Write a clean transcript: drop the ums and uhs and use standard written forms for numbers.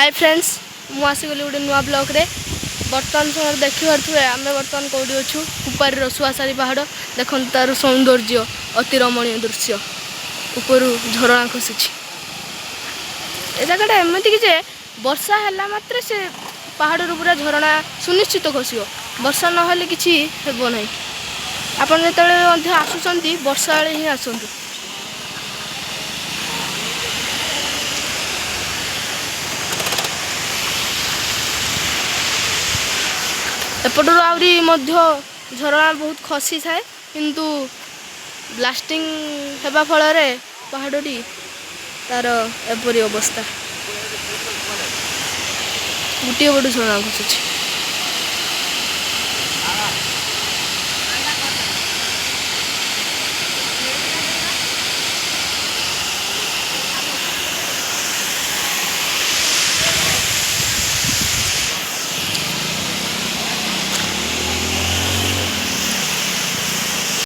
Hi friends मु आसीगली गोटे नुआ ब्लॉग रे बर्तमान समय देखिपे आम बर्तमान कौटी अच्छु ऊपर सुआसारी पहाड़ देख तार सौंदर्य अति रमणीय दृश्य ऊपर झरणा खसी ए जगह एमती कि वर्षा है मात्र से पहाड़ पूरा झरणा सुनिश्चित खसो वर्षा ना कि ना आपड़ जो आसुँच वर्षा बेले ही आसतु। एपटर आहरी झरणा बहुत खसी थाए किंतु ब्लास्टिंग हेबा फल पहाड़ी तार एपरी अवस्था गोटे पटू झरणा खसुची।